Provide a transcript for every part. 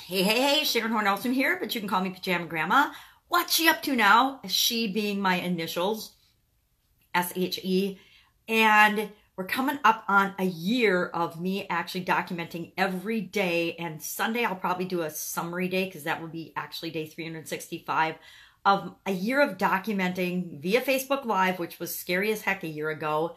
Hey, Sharon Horne-Ellstrom here, but you can call me Pajama Grandma. What's she up to now? She being my initials, S-H-E. And we're coming up on a year of me actually documenting every day. And Sunday, I'll probably do a summary day because that would be actually day 365 of a year of documenting via Facebook Live, which was scary as heck a year ago.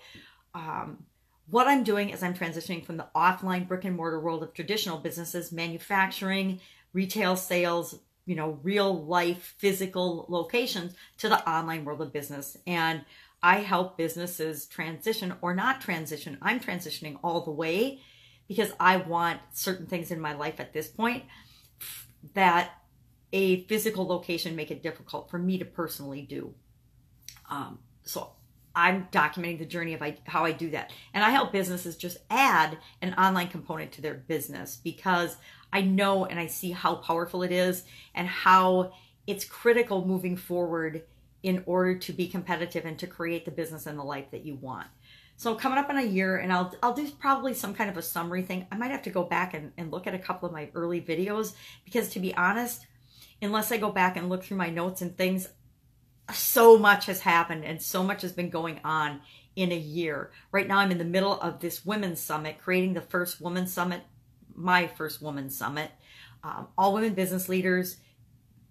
What I'm doing is I'm transitioning from the offline brick and mortar world of traditional businesses, manufacturing, retail sales, real life physical locations, to the online world of business. And I help businesses transition or not transition. I'm transitioning all the way because I want certain things in my life at this point that a physical location make it difficult for me to personally do. So I'm documenting the journey of how I do that. And I help businesses just add an online component to their business because I know and I see how powerful it is and how it's critical moving forward in order to be competitive and to create the business and the life that you want. So coming up in a year, and I'll do probably some kind of a summary thing. I might have to go back and look at a couple of my early videos because, to be honest, unless I go back and look through my notes and things, so much has happened and so much has been going on in a year. Right now I'm in the middle of this women's summit, creating the first women's summit, my first women's summit. All women business leaders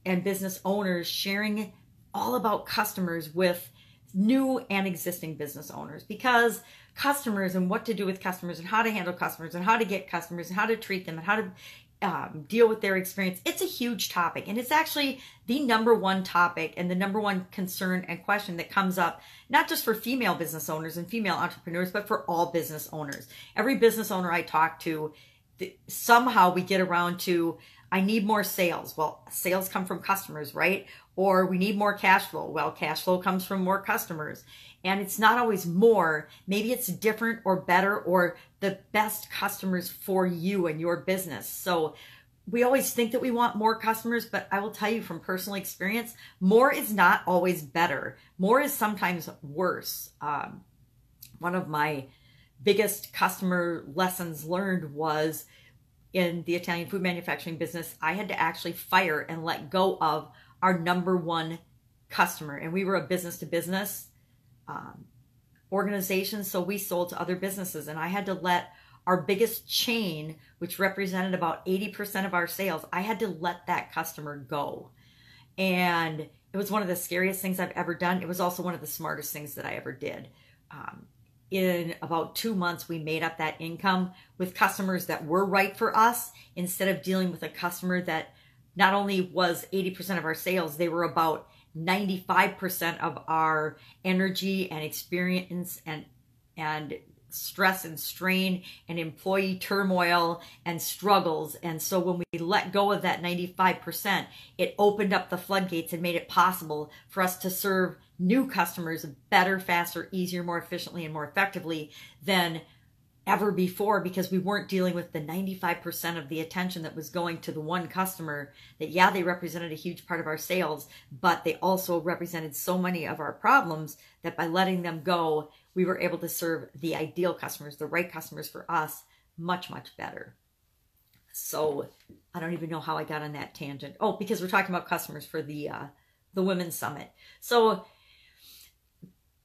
and business owners sharing all about customers with new and existing business owners, because customers and what to do with customers and how to handle customers and how to get customers and how to treat them and how to deal with their experience. It's a huge topic, and it's actually the number one topic and the number one concern and question that comes up, not just for female business owners and female entrepreneurs, but for all business owners. Every business owner I talk to, somehow we get around to, I need more sales. Well, sales come from customers, right? Or we need more cash flow. Well, cash flow comes from more customers. And it's not always more. Maybe it's different or better or the best customers for you and your business. So we always think that we want more customers, but I will tell you from personal experience, more is not always better. More is sometimes worse. One of my biggest customer lessons learned was in the Italian food manufacturing business. I had to actually fire and let go of our number one customer. And we were a business to business organization. So we sold to other businesses, and I had to let our biggest chain, which represented about 80% of our sales, I had to let that customer go. And it was one of the scariest things I've ever done. It was also one of the smartest things that I ever did. In about 2 months, we made up that income with customers that were right for us, instead of dealing with a customer that not only was 80% of our sales, they were about 95% of our energy and experience and stress and strain and employee turmoil and struggles. And so when we let go of that 95%, it opened up the floodgates and made it possible for us to serve new customers better, faster, easier, more efficiently, and more effectively than ever before, because we weren't dealing with the 95% of the attention that was going to the one customer that, yeah, they represented a huge part of our sales, but they also represented so many of our problems that by letting them go, we were able to serve the ideal customers, the right customers for us, much, much better. So I don't even know how I got on that tangent. Oh, because we're talking about customers for the Women's Summit. So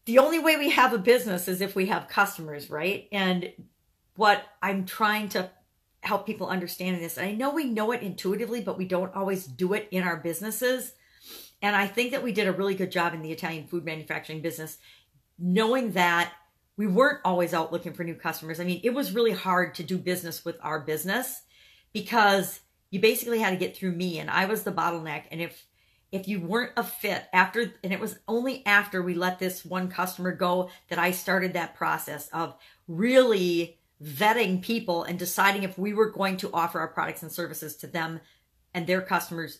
the only way we have a business is if we have customers, right? And what I'm trying to help people understand in this, and I know we know it intuitively, but we don't always do it in our businesses. And I think that we did a really good job in the Italian food manufacturing business, knowing that we weren't always out looking for new customers. I mean, it was really hard to do business with our business because you basically had to get through me, and I was the bottleneck. And if you weren't a fit after, and it was only after we let this one customer go that I started that process of really vetting people and deciding if we were going to offer our products and services to them and their customers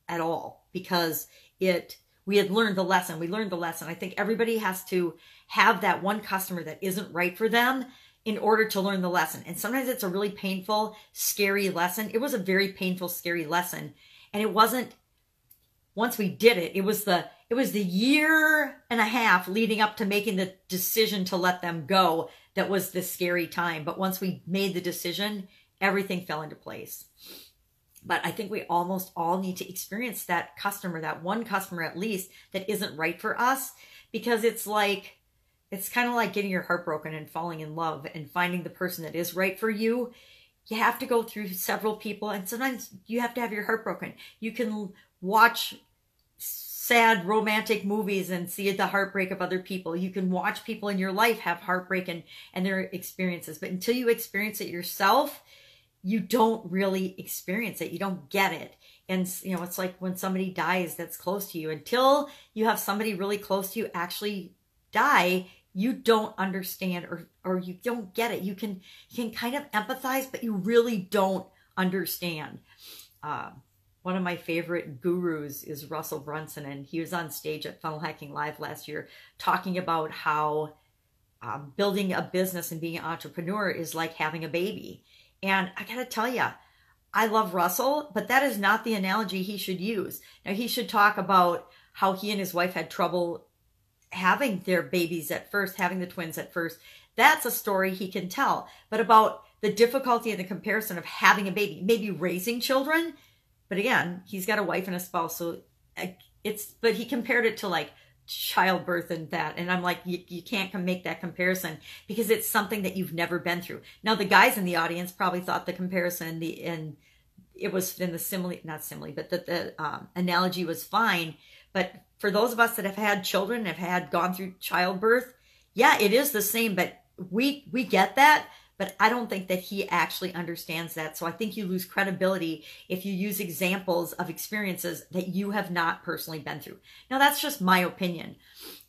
at all, because we had learned the lesson. We learned the lesson. I think everybody has to have that one customer that isn't right for them in order to learn the lesson. And sometimes it's a really painful, scary lesson. It was a very painful, scary lesson. And it wasn't, once we did it, it was the year and a half leading up to making the decision to let them go that was the scary time. But once we made the decision, everything fell into place. But I think we almost all need to experience that customer, that one customer at least, that isn't right for us, because it's kind of like getting your heart broken and falling in love and finding the person that is right for you. You have to go through several people, and sometimes you have to have your heart broken. You can watch sad romantic movies and see the heartbreak of other people. You can watch people in your life have heartbreak and their experiences. But until you experience it yourself, you don't really experience it. You don't get it. And, you know, it's like when somebody dies that's close to you. Until you have somebody really close to you actually die, you don't understand or you don't get it. You can kind of empathize, but you really don't understand. One of my favorite gurus is Russell Brunson, and he was on stage at Funnel Hacking Live last year talking about how building a business and being an entrepreneur is like having a baby. And I got to tell you, I love Russell, but that is not the analogy he should use. Now, he should talk about how he and his wife had trouble having their babies at first, having the twins at first. That's a story he can tell. But about the difficulty and the comparison of having a baby, maybe raising children. But again, he's got a wife and a spouse. So but he compared it to like childbirth and that. And I'm like, you can't make that comparison because it's something that you've never been through. Now, the guys in the audience probably thought the comparison, it was in the simile, not simile, but the analogy was fine. But for those of us that have had children, have gone through childbirth, yeah, it is the same, but we get that. But I don't think that he actually understands that. So I think you lose credibility if you use examples of experiences that you have not personally been through. Now, that's just my opinion.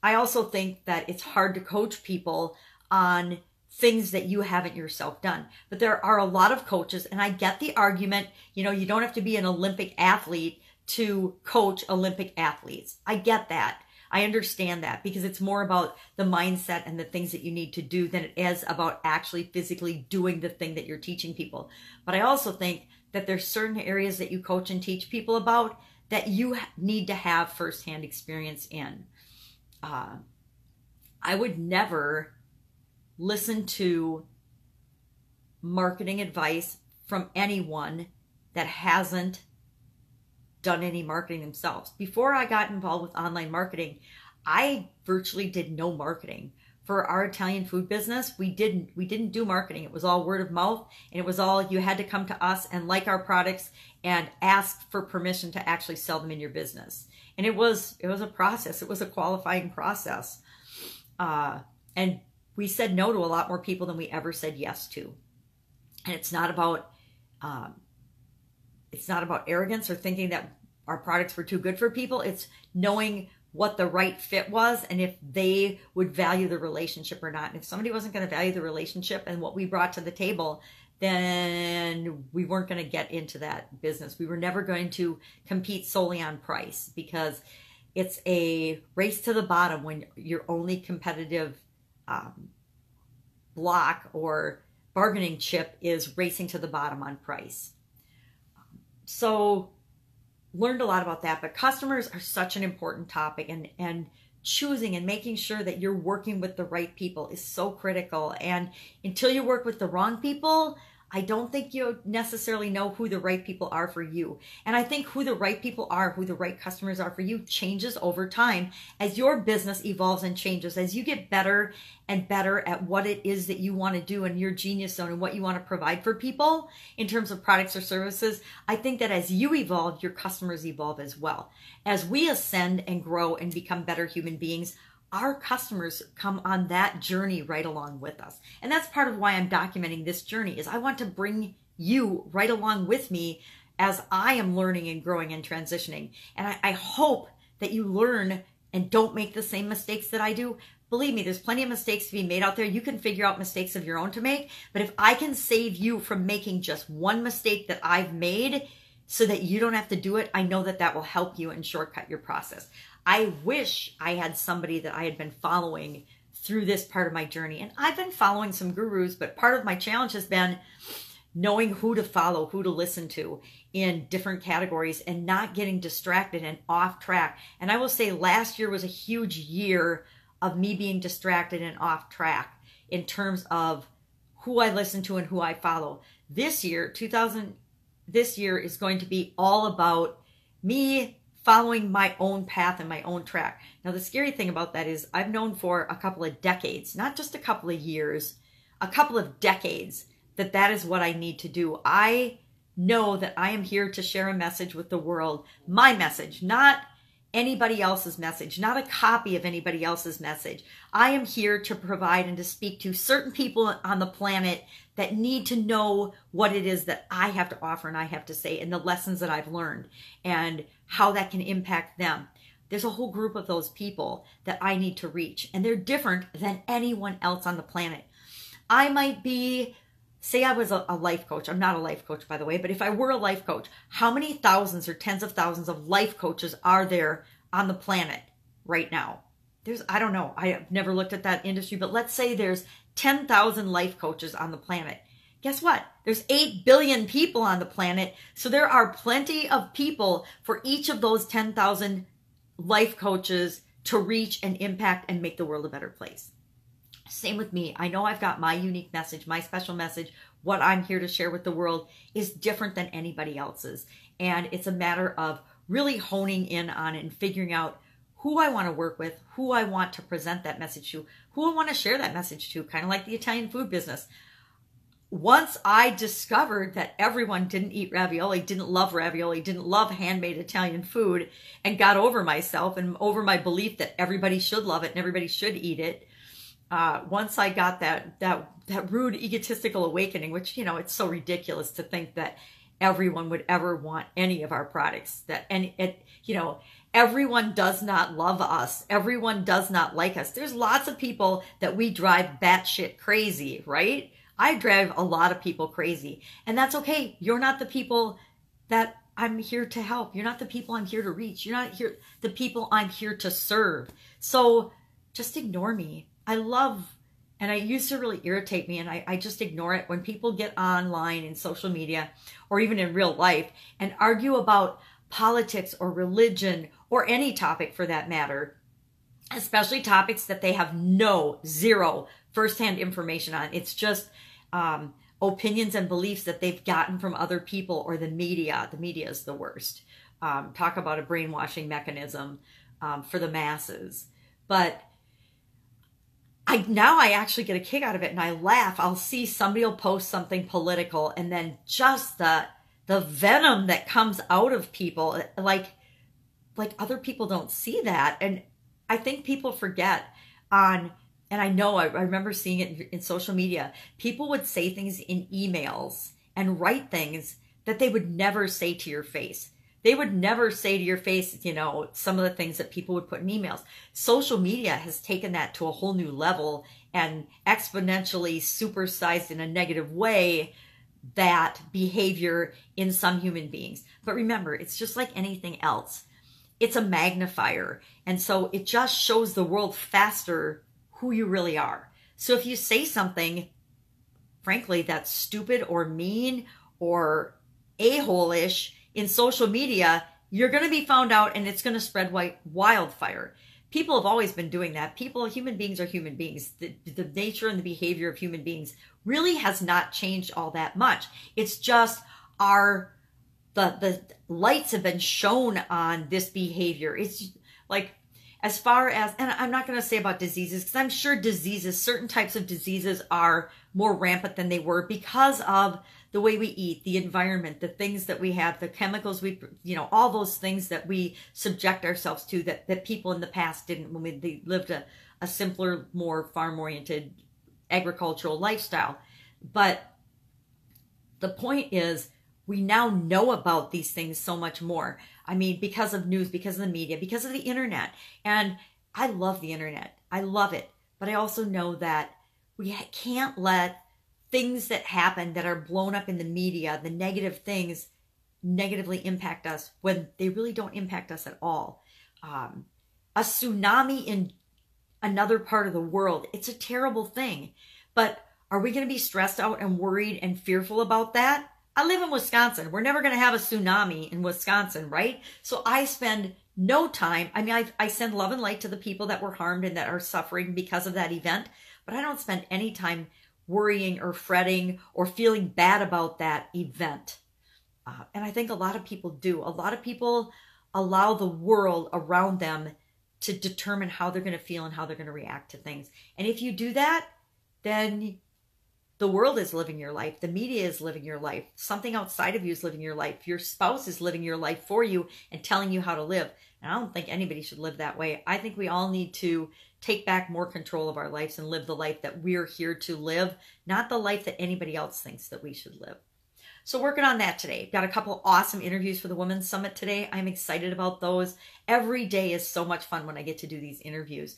I also think that it's hard to coach people on things that you haven't yourself done. But there are a lot of coaches, and I get the argument, you know, you don't have to be an Olympic athlete to coach Olympic athletes. I get that. I understand that because it's more about the mindset and the things that you need to do than it is about actually physically doing the thing that you're teaching people. But I also think that there's certain areas that you coach and teach people about that you need to have firsthand experience in. I would never listen to marketing advice from anyone that hasn't done any marketing themselves. Before I got involved with online marketing, I virtually did no marketing. For our Italian food business, we didn't do marketing. It was all word of mouth, and it was all you had to come to us and like our products and ask for permission to actually sell them in your business. And it was a process. It was a qualifying process. And we said no to a lot more people than we ever said yes to. And it's not about arrogance or thinking that our products were too good for people. It's knowing what the right fit was and if they would value the relationship or not. And if somebody wasn't going to value the relationship and what we brought to the table, then we weren't going to get into that business. We were never going to compete solely on price because it's a race to the bottom when your only competitive block or bargaining chip is racing to the bottom on price. So learned a lot about that, but customers are such an important topic, and choosing and making sure that you're working with the right people is so critical. And until you work with the wrong people, I don't think you necessarily know who the right people are for you. And I think who the right people are, who the right customers are for you changes over time as your business evolves and changes, as you get better and better at what it is that you want to do in your genius zone and what you want to provide for people in terms of products or services. I think that as you evolve, your customers evolve as well. As we ascend and grow and become better human beings, our customers come on that journey right along with us. And that's part of why I'm documenting this journey, is I want to bring you right along with me as I am learning and growing and transitioning. And I hope that you learn and don't make the same mistakes that I do. Believe me, there's plenty of mistakes to be made out there. You can figure out mistakes of your own to make. But if I can save you from making just one mistake that I've made so that you don't have to do it, I know that that will help you and shortcut your process. I wish I had somebody that I had been following through this part of my journey. And I've been following some gurus, but part of my challenge has been knowing who to follow, who to listen to in different categories and not getting distracted and off track. And I will say last year was a huge year of me being distracted and off track in terms of who I listen to and who I follow. This year, this year is going to be all about me following my own path and my own track. Now, the scary thing about that is I've known for a couple of decades, not just a couple of years, a couple of decades, that is what I need to do. I know that I am here to share a message with the world, my message, not anybody else's message, not a copy of anybody else's message. I am here to provide and to speak to certain people on the planet that need to know what it is that I have to offer and I have to say, and the lessons that I've learned and how that can impact them. There's a whole group of those people that I need to reach, and they're different than anyone else on the planet. I might be, say I was a life coach. I'm not a life coach, by the way, but if I were a life coach, how many thousands or tens of thousands of life coaches are there on the planet right now? I don't know. I have never looked at that industry, but let's say there's 10,000 life coaches on the planet. Guess what? There's 8 billion people on the planet. So there are plenty of people for each of those 10,000 life coaches to reach and impact and make the world a better place. Same with me. I know I've got my unique message, my special message. What I'm here to share with the world is different than anybody else's. And it's a matter of really honing in on it and figuring out who I want to work with, who I want to present that message to, who I want to share that message to, kind of like the Italian food business. Once I discovered that everyone didn't eat ravioli, didn't love handmade Italian food, and got over myself and over my belief that everybody should love it and everybody should eat it, once I got that rude egotistical awakening, which, it's so ridiculous to think that everyone would ever want any of our products, everyone does not love us. Everyone does not like us. There's lots of people that we drive batshit crazy, right? I drive a lot of people crazy, and that's okay. You're not the people that I'm here to help. You're not the people I'm here to reach. You're not the people I'm here to serve. So just ignore me. And it used to really irritate me, and I just ignore it when people get online in social media or even in real life and argue about politics or religion or any topic for that matter, especially topics that they have zero firsthand information on. It's just opinions and beliefs that they've gotten from other people or the media. The media is the worst. Talk about a brainwashing mechanism for the masses. But now I actually get a kick out of it, and I laugh. I'll see somebody will post something political, and then just the venom that comes out of people, like other people don't see that. And I think people forget and I know I remember seeing it in social media. People would say things in emails and write things that they would never say to your face. They would never say to your face, some of the things that people would put in emails. Social media has taken that to a whole new level and exponentially supersized in a negative way that behavior in some human beings. But remember, it's just like anything else. It's a magnifier. And so it just shows the world faster who you really are. So if you say something, frankly, that's stupid or mean or a-hole-ish in social media, you're going to be found out, and it's going to spread like wildfire. People have always been doing that. Human beings are human beings. The nature and the behavior of human beings really has not changed all that much. It's just the lights have been shown on this behavior. It's like, as far as, and I'm not going to say about diseases, because I'm sure certain types of diseases are more rampant than they were because of the way we eat, the environment, the things that we have, the chemicals all those things that we subject ourselves to that people in the past didn't when they lived a simpler, more farm-oriented agricultural lifestyle. But the point is, we now know about these things so much more. I mean, because of news, because of the media, because of the internet. And I love the internet. I love it. But I also know that we can't let things that happen that are blown up in the media, the negative things, negatively impact us when they really don't impact us at all. A tsunami in another part of the world, it's a terrible thing. But are we going to be stressed out and worried and fearful about that? I live in Wisconsin. We're never going to have a tsunami in Wisconsin, right? So I spend no time. I mean, I send love and light to the people that were harmed and that are suffering because of that event, but I don't spend any time worrying or fretting or feeling bad about that event. And I think a lot of people do. A lot of people allow the world around them to determine how they're going to feel and how they're going to react to things. And if you do that, then the world is living your life. The media is living your life. Something outside of you is living your life. Your spouse is living your life for you and telling you how to live. And I don't think anybody should live that way. I think we all need to take back more control of our lives and live the life that we're here to live, not the life that anybody else thinks that we should live. So working on that today. Got a couple awesome interviews for the Women's Summit today. I'm excited about those. Every day is so much fun when I get to do these interviews.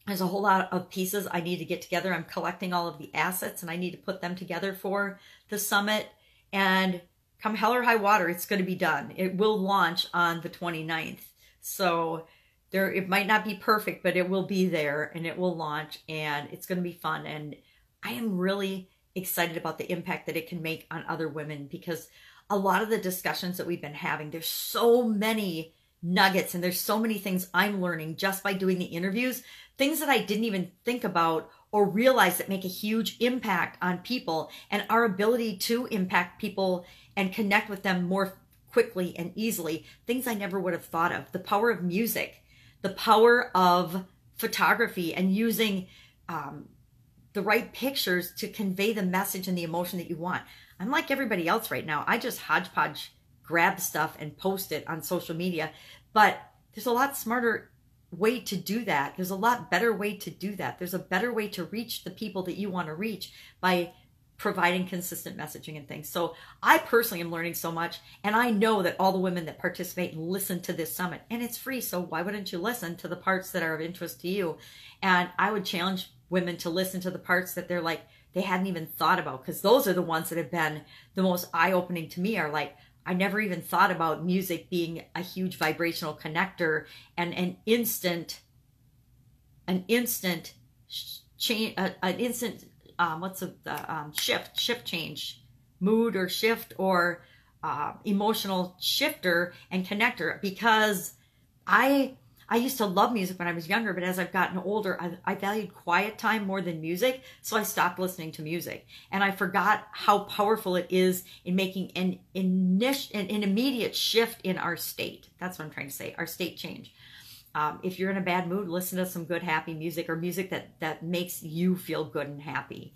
There's a whole lot of pieces I need to get together. I'm collecting all of the assets and I need to put them together for the summit. And come hell or high water, it's going to be done. It will launch on the 29th. So it might not be perfect, but it will be there and it will launch and it's going to be fun. And I am really excited about the impact that it can make on other women, because a lot of the discussions that we've been having, there's so many nuggets and there's so many things I'm learning just by doing the interviews, things that I didn't even think about or realize that make a huge impact on people, and our ability to impact people and connect with them more quickly and easily, things I never would have thought of. The power of music, the power of photography, and using the right pictures to convey the message and the emotion that you want. I'm like everybody else right now. I just hodgepodge grab stuff and post it on social media, but there's a lot smarter way to do that. There's a lot better way to do that. There's a better way to reach the people that you want to reach by providing consistent messaging and things. So I personally am learning so much, and I know that all the women that participate and listen to this summit, and it's free, so why wouldn't you listen to the parts that are of interest to you? And I would challenge women to listen to the parts that they're like, they hadn't even thought about, because those are the ones that have been the most eye-opening to me, are like, I never even thought about music being a huge vibrational connector and an instant change, shift change, mood or shift or emotional shifter and connector. Because I used to love music when I was younger, but as I've gotten older, I valued quiet time more than music, so I stopped listening to music. And I forgot how powerful it is in making an immediate shift in our state. That's what I'm trying to say, our state change. If you're in a bad mood, listen to some good, happy music, or music that makes you feel good and happy.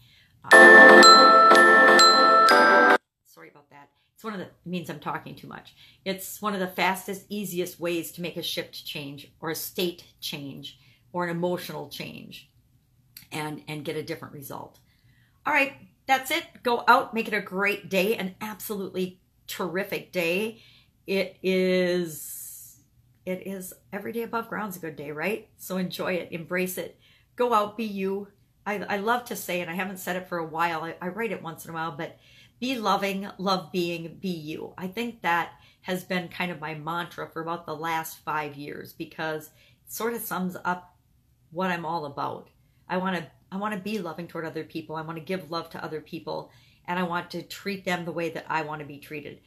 Sorry about that. It means I'm talking too much. It's one of the fastest, easiest ways to make a shift change or a state change or an emotional change and get a different result. All right, that's it. Go out, make it a great day, an absolutely terrific day. It is every day above ground's a good day, right? So enjoy it, embrace it. Go out, be you. I love to say, and I haven't said it for a while, I write it once in a while, but be loving, love being, be you. I think that has been kind of my mantra for about the last 5 years, because it sort of sums up what I'm all about. I want to be loving toward other people. I want to give love to other people, and I want to treat them the way that I want to be treated.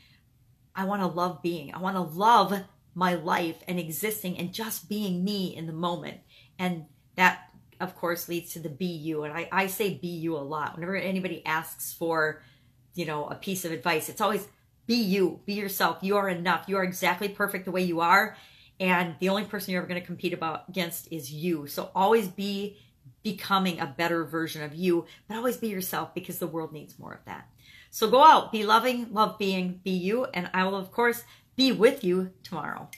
I want to love being. I want to love my life and existing and just being me in the moment. And that, of course, leads to the be you. And I say be you a lot. Whenever anybody asks for, a piece of advice, it's always be you, be yourself. You are enough. You are exactly perfect the way you are. And the only person you're ever going to compete against is you. So always be becoming a better version of you, but always be yourself, because the world needs more of that. So go out, be loving, love being, be you. And I will, of course, be with you tomorrow.